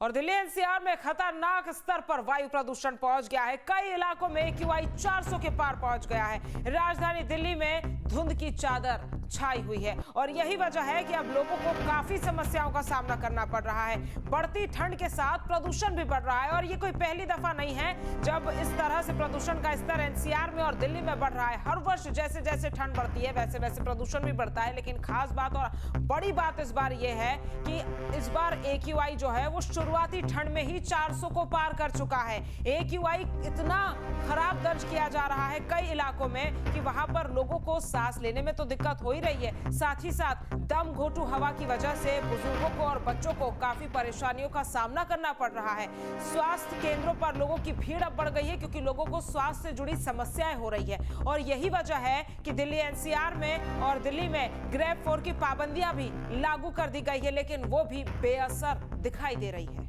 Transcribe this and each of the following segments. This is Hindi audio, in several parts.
और दिल्ली एनसीआर में खतरनाक स्तर पर वायु प्रदूषण पहुंच गया है। कई इलाकों में एक्यूआई 400 के पार पहुंच गया है। राजधानी दिल्ली में धुंध की चादर छाई हुई है और यही वजह है कि अब लोगों को काफी समस्याओं का सामना करना पड़ रहा है। बढ़ती ठंड के साथ प्रदूषण भी बढ़ रहा है और ये कोई पहली दफा नहीं है जब इस तरह से प्रदूषण का स्तर एनसीआर में और दिल्ली में बढ़ रहा है। हर वर्ष जैसे जैसे ठंड बढ़ती है वैसे वैसे प्रदूषण भी बढ़ता है, लेकिन खास बात और बड़ी बात इस बार ये है कि इस बार एक्यूआई जो है वो शुरुआती ठंड में ही 400 को पार कर चुका है। एक्यूआई इतना खराब दर्ज किया जा रहा है कई इलाकों में कि वहां पर लोगों को सांस लेने में तो दिक्कत हो ही रही है, साथ ही साथ दम घोंटू हवा की वजह से बुजुर्गों को और बच्चों को काफी परेशानियों का सामना करना पड़ रहा है। स्वास्थ्य केंद्रों पर लोगों की भीड़ अब बढ़ गई है क्योंकि लोगों को स्वास्थ्य से जुड़ी समस्याएं हो रही है और यही वजह है कि दिल्ली एनसीआर में और दिल्ली में ग्रेड 4 की पाबंदियां भी लागू कर दी गई है, लेकिन वो भी बेअसर दिखाई दे रही है।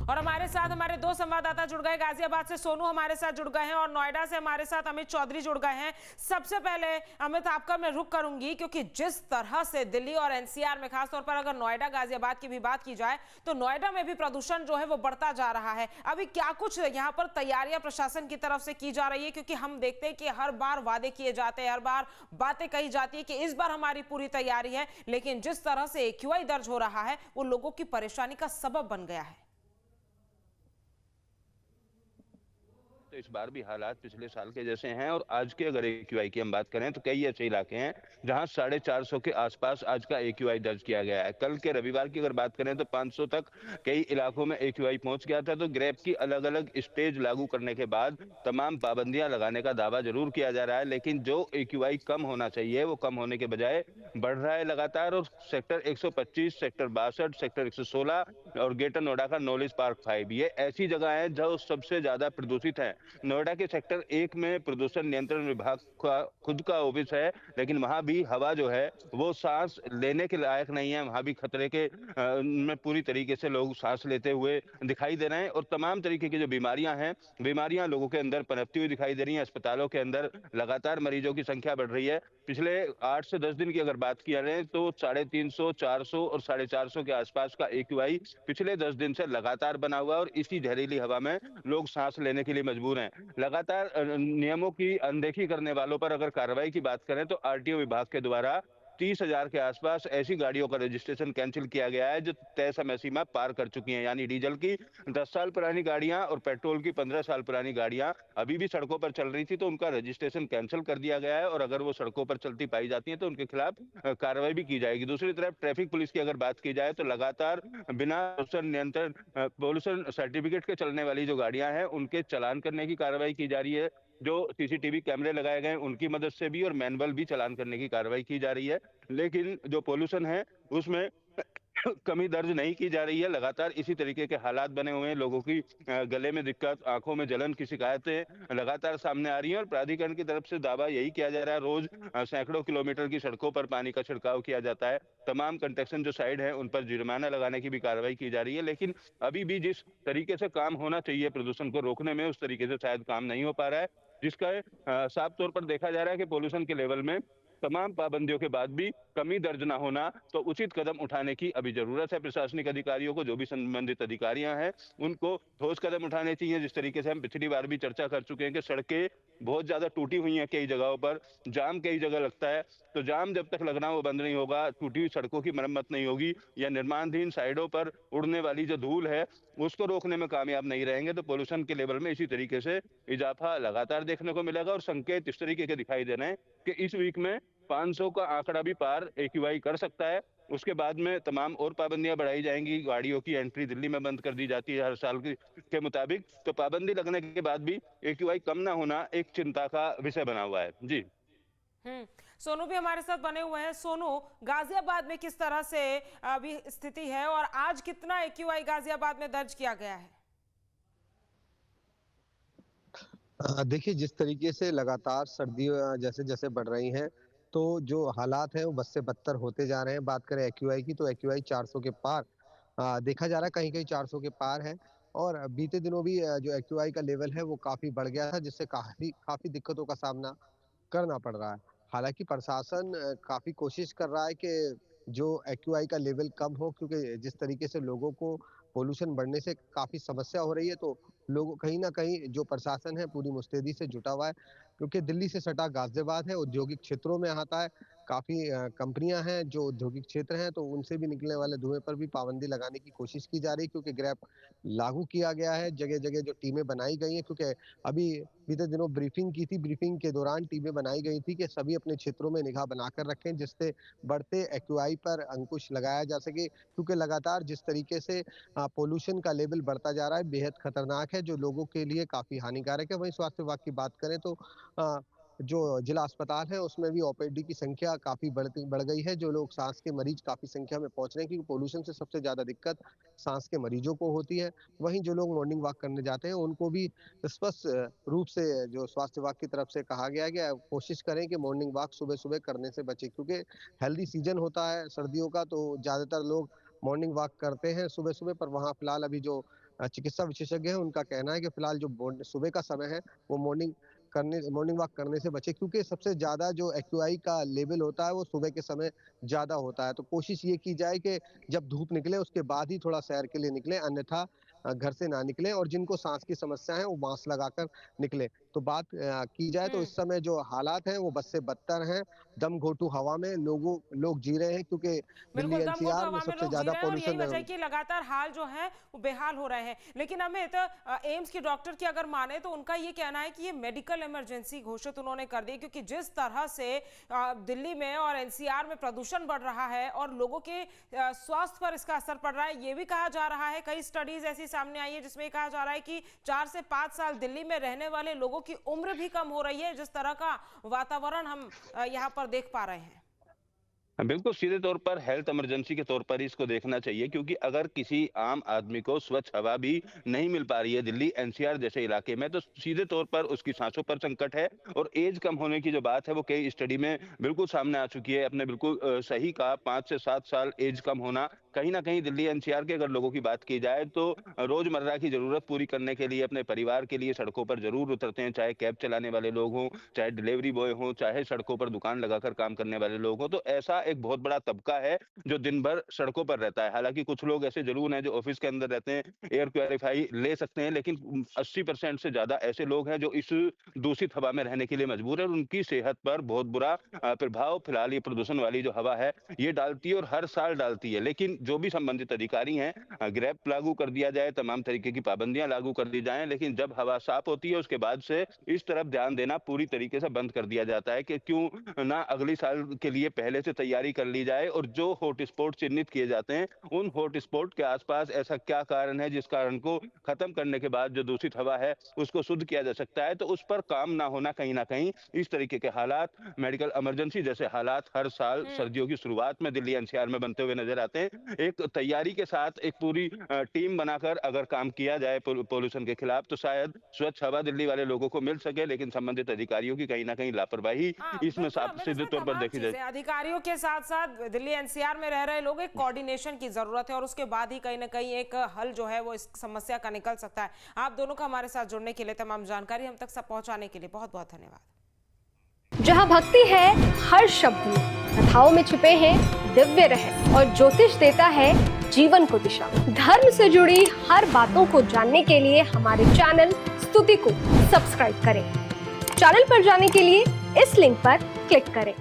और हमारे साथ हमारे दो संवाददाता जुड़ गए। गाजियाबाद से सोनू हमारे साथ जुड़ गए हैं और नोएडा से हमारे साथ अमित चौधरी जुड़ गए हैं। सबसे पहले अमित, आपका मैं रुख करूंगी क्योंकि जिस तरह से दिल्ली और एनसीआर में, खासतौर पर अगर नोएडा गाजियाबाद की भी बात की जाए तो नोएडा में भी प्रदूषण जो है वो बढ़ता जा रहा है। अभी क्या कुछ यहाँ पर तैयारियां प्रशासन की तरफ से की जा रही है, क्योंकि हम देखते हैं कि हर बार वादे किए जाते हैं, हर बार बातें कही जाती है कि इस बार हमारी पूरी तैयारी है, लेकिन जिस तरह से एक्यूआई दर्ज हो रहा है वो लोगों की परेशानी का सबब बन गया है। तो इस बार भी हालात पिछले साल के जैसे हैं और आज के अगर एक्यूआई की हम बात करें तो कई ऐसे इलाके हैं जहां 450 के आसपास आज का एक्यूआई दर्ज किया गया है। कल के रविवार की अगर बात करें तो 500 तक कई इलाकों में एक्यूआई पहुंच गया था। तो ग्रेप की अलग अलग स्टेज लागू करने के बाद तमाम पाबंदियां लगाने का दावा जरूर किया जा रहा है, लेकिन जो एक्यूआई कम होना चाहिए वो कम होने के बजाय बढ़ रहा है लगातार। और सेक्टर 125, सेक्टर 62, सेक्टर 116 और ग्रेटर नोएडा का नॉलेज पार्क 5 ये ऐसी जगह है जो सबसे ज्यादा प्रदूषित है। नोएडा के सेक्टर 1 में प्रदूषण नियंत्रण विभाग का खुद का ऑफिस है, लेकिन वहां भी हवा जो है वो सांस लेने के लायक नहीं है। वहां भी खतरे के में पूरी तरीके से लोग सांस लेते हुए दिखाई दे रहे हैं और तमाम तरीके की जो बीमारियां लोगों के अंदर पनपती हुई दिखाई दे रही हैं। अस्पतालों के अंदर लगातार मरीजों की संख्या बढ़ रही है। पिछले 8 से 10 दिन की अगर बात किया जाए तो 350, 400 और 450 के आसपास का एक्यूआई पिछले 10 दिन से लगातार बना हुआ है और इसी जहरीली हवा में लोग सांस लेने के लिए मजबूर हैं। लगातार नियमों की अनदेखी करने वालों पर अगर कार्रवाई की बात करें तो आरटीओ विभाग के द्वारा 30,000 के आसपास ऐसी गाड़ियों का रजिस्ट्रेशन कैंसिल किया गया है जो तय समय सीमा पार कर चुकी हैं। यानी डीजल की 10 साल पुरानी गाड़ियां और पेट्रोल की 15 साल पुरानी गाड़ियां अभी भी सड़कों पर चल रही थी तो उनका रजिस्ट्रेशन कैंसिल कर दिया गया है और अगर वो सड़कों पर चलती पाई जाती हैं तो उनके खिलाफ कार्रवाई भी की जाएगी। दूसरी तरफ ट्रैफिक पुलिस की अगर बात की जाए तो लगातार बिना पोल्यूशन सर्टिफिकेट के चलने वाली जो गाड़ियां हैं उनके चालान करने की कार्रवाई की जा रही है। जो सीसीटीवी कैमरे लगाए गए हैं उनकी मदद से भी और मैनुअल भी चालान करने की कार्रवाई की जा रही है, लेकिन जो पोल्यूशन है उसमें कमी दर्ज नहीं की जा रही है। लगातार इसी तरीके के हालात बने हुए हैं। लोगों की गले में दिक्कत, आंखों में जलन की शिकायतें लगातार सामने आ रही हैं और प्राधिकरण की तरफ से दावा यही किया जा रहा है। रोज सैकड़ों किलोमीटर की सड़कों पर पानी का छिड़काव किया जाता है। तमाम कंस्ट्रक्शन जो साइड है उन पर जुर्माना लगाने की भी कार्रवाई की जा रही है, लेकिन अभी भी जिस तरीके से काम होना चाहिए प्रदूषण को रोकने में उस तरीके से शायद काम नहीं हो पा रहा है, जिसका साफ तौर पर देखा जा रहा है कि पोल्यूशन के लेवल में तमाम पाबंदियों के बाद भी कमी दर्ज ना होना, तो उचित कदम उठाने की अभी जरूरत है। प्रशासनिक अधिकारियों को, जो भी संबंधित अधिकारियां हैं उनको ठोस कदम उठाने चाहिए। जिस तरीके से हम पिछली बार भी चर्चा कर चुके हैं कि सड़कें बहुत ज्यादा टूटी हुई हैं, कई जगहों पर जाम कई जगह लगता है, तो जाम जब तक लगना वो बंद नहीं होगा, टूटी हुई सड़कों की मरम्मत नहीं होगी या निर्माणाधीन साइडों पर उड़ने वाली जो धूल है उसको रोकने में कामयाब नहीं रहेंगे, तो पोल्यूशन के लेवल में इसी तरीके से इजाफा लगातार देखने को मिलेगा। और संकेत इस तरीके के दिखाई दे रहे हैं कि इस वीक में 500 का आंकड़ा भी पार एक्यूआई कर सकता है। उसके बाद में तमाम और पाबंदियां बढ़ाई जाएंगी। गाड़ियों की एंट्री दिल्ली में बंद कर दी जाती है हर साल के मुताबिक, तो पाबंदी लगने के बाद भी एक्यूआई कम ना होना एक चिंता का विषय बना हुआ है। जी सोनू भी हमारे साथ बने हुए हैं। सोनू, गाजियाबाद में किस तरह से अभी स्थिति है और आज कितना एक्यूआई गाजियाबाद में दर्ज किया गया है? देखिए, जिस तरीके से लगातार सर्दियाँ जैसे जैसे बढ़ रही हैं तो जो हालात हैं वो बद से बदतर होते जा रहे हैं। बात करें एक्यूआई की तो एक्यूआई 400 के पार देखा जा रहा है, कहीं कहीं 400 के पार है। और बीते दिनों भी जो एक्यूआई का लेवल है वो काफी बढ़ गया था, जिससे काफी काफी दिक्कतों का सामना करना पड़ रहा है। हालांकि प्रशासन काफी कोशिश कर रहा है कि जो एक्यूआई का लेवल कम हो, क्योंकि जिस तरीके से लोगों को पोल्यूशन बढ़ने से काफ़ी समस्या हो रही है, तो लोग कहीं न कहीं जो प्रशासन है पूरी मुस्तैदी से जुटा हुआ है, क्योंकि दिल्ली से सटा गाज़ियाबाद है, औद्योगिक क्षेत्रों में आता है। काफ़ी कंपनियाँ हैं जो औद्योगिक क्षेत्र हैं, तो उनसे भी निकलने वाले धुएँ पर भी पाबंदी लगाने की कोशिश की जा रही है, क्योंकि ग्रैप लागू किया गया है। जगह-जगह जो टीमें बनाई गई हैं, क्योंकि अभी बीते दिनों ब्रीफिंग की थी, ब्रीफिंग के दौरान टीमें बनाई गई थी कि सभी अपने क्षेत्रों में निगाह बनाकर रखें, जिससे बढ़ते एक्यूआई पर अंकुश लगाया जा सके, क्योंकि लगातार जिस तरीके से पोल्यूशन का लेवल बढ़ता जा रहा है, बेहद खतरनाक है, जो लोगों के लिए काफ़ी हानिकारक है। वहीं स्वास्थ्य विभाग की बात करें तो अ, जो जिला अस्पताल है उसमें भी ओपीडी की संख्या काफ़ी बढ़ गई है। जो लोग सांस के मरीज काफ़ी संख्या में पहुँच रहे हैं, क्योंकि पोल्यूशन से सबसे ज़्यादा दिक्कत सांस के मरीजों को होती है। वहीं जो लोग मॉर्निंग वॉक करने जाते हैं उनको भी स्पष्ट रूप से जो स्वास्थ्य विभाग की तरफ से कहा गया है कि कोशिश करें कि मॉर्निंग वॉक सुबह-सुबह करने से बचें, क्योंकि हेल्दी सीजन होता है सर्दियों का, तो ज़्यादातर लोग मॉर्निंग वॉक करते हैं सुबह-सुबह। पर वहाँ फिलहाल अभी जो चिकित्सा विशेषज्ञ हैं उनका कहना है कि फिलहाल जो सुबह का समय है वो मॉर्निंग वॉक करने से बचे, क्योंकि सबसे ज़्यादा जो एक्यूआई का लेवल होता है वो सुबह के समय ज़्यादा होता है। तो कोशिश ये की जाए कि जब धूप निकले उसके बाद ही थोड़ा सैर के लिए निकलें, अन्यथा घर से ना निकलें, और जिनको सांस की समस्या है वो मास्क लगाकर निकलें। तो बात की जाए तो हुँ। इस समय जो हालात हैं वो बद से बदतर हैं। दम घोंटू हवा में लोग जी रहे हैं, क्योंकि दिल्ली बिल्कुल, दम घोंटू एनसीआर में हवा में सबसे लोग जी ज़्यादा रहे हैं और यही पॉल्यूशन वजह है कि लगातार हाल जो है वो बेहाल हो रहे हैं। लेकिन अमित, एम्स के डॉक्टर की अगर माने तो उनका ये कहना है कि ये मेडिकल इमरजेंसी घोषित उन्होंने कर दी, क्योंकि जिस तरह से दिल्ली में और एनसीआर में प्रदूषण बढ़ रहा है और लोगों के स्वास्थ्य पर इसका असर पड़ रहा है। ये भी कहा जा रहा है, कई स्टडीज ऐसी सामने आई है जिसमें कहा जा रहा है कि 4 से 5 साल दिल्ली में रहने वाले लोगों की उम्र भी कम हो रही है, जिस तरह का वातावरण हम यहाँ पर देख पा रहे हैं। बिल्कुल, सीधे तौर पर हेल्थ इमरजेंसी के तौर पर ही इसको देखना चाहिए, क्योंकि अगर किसी आम आदमी को स्वच्छ हवा भी नहीं मिल पा रही है दिल्ली एनसीआर जैसे इलाके में, तो सीधे तौर पर उसकी सांसों पर संकट है। और एज कम होने की जो बात है वो कई स्टडी में बिल्कुल सामने आ चुकी है। आपने बिल्कुल सही कहा, 5 से 7 साल एज कम होना कहीं न कहीं दिल्ली एनसीआर के अगर लोगों की बात की जाए तो रोज़मर्रा की ज़रूरत पूरी करने के लिए अपने परिवार के लिए सड़कों पर ज़रूर उतरते हैं, चाहे कैब चलाने वाले लोग हों, चाहे डिलीवरी बॉय हों, चाहे सड़कों पर दुकान लगाकर काम करने वाले लोग हों। तो ऐसा एक बहुत बड़ा तबका है जो दिन भर सड़कों पर रहता है। हालाँकि कुछ लोग ऐसे ज़रूर हैं जो ऑफ़िस के अंदर रहते हैं, एयर प्यूरीफाई ले सकते हैं, लेकिन 80% से ज़्यादा ऐसे लोग हैं जो इस दूषित हवा में रहने के लिए मजबूर हैं और उनकी सेहत पर बहुत बुरा प्रभाव फिलहाल ये प्रदूषण वाली जो हवा है, ये डालती है और हर साल डालती है। लेकिन जो भी संबंधित अधिकारी हैं, ग्रैप लागू कर दिया जाए, तमाम तरीके की पाबंदियाँ लागू कर दी जाएँ, लेकिन जब हवा साफ होती है उसके बाद से इस तरफ ध्यान देना पूरी तरीके से बंद कर दिया जाता है कि क्यों ना अगली साल के लिए पहले से तैयारी कर ली जाए। और जो हॉट स्पॉट चिन्हित किए जाते हैं, उन हॉट स्पॉट के आसपास ऐसा क्या कारण है जिस कारण को खत्म करने के बाद जो दूषित हवा है उसको शुद्ध किया जा सकता है, तो उस पर काम ना होना कहीं ना कहीं इस तरीके के हालात, मेडिकल इमरजेंसी जैसे हालात हर साल हुँ। सर्दियों की शुरुआत में दिल्ली एनसीआर में बनते हुए नजर आते हैं। एक तैयारी के साथ एक पूरी टीम बनाकर अगर काम किया जाए पोल्यूशन के खिलाफ, तो शायद स्वच्छ हवा दिल्ली वाले लोगों को मिल सके, लेकिन संबंधित अधिकारियों की कहीं ना कहीं लापरवाही हाँ, इसमें बिल्कुल साफ अमित, सीधे इसमें तौर पर तमाम देखी जाए। चीजें अधिकारियों के साथ-साथ दिल्ली एनसीआर में रह रहे लोग, एक कोऑर्डिनेशन की जरूरत है और उसके बाद ही कहीं ना कहीं एक हल जो है वो इस समस्या का निकल सकता है। आप दोनों का हमारे साथ जुड़ने के लिए, तमाम जानकारी हम तक सब पहुंचाने के लिए बहुत-बहुत धन्यवाद। जहां भक्ति है हर शब्द में, कथाओं में छिपे हैं दिव्य रहस्य और ज्योतिष देता है जीवन को दिशा। धर्म से जुड़ी हर बातों को जानने के लिए हमारे चैनल स्तुति को सब्सक्राइब करें। चैनल पर जाने के लिए इस लिंक पर क्लिक करें।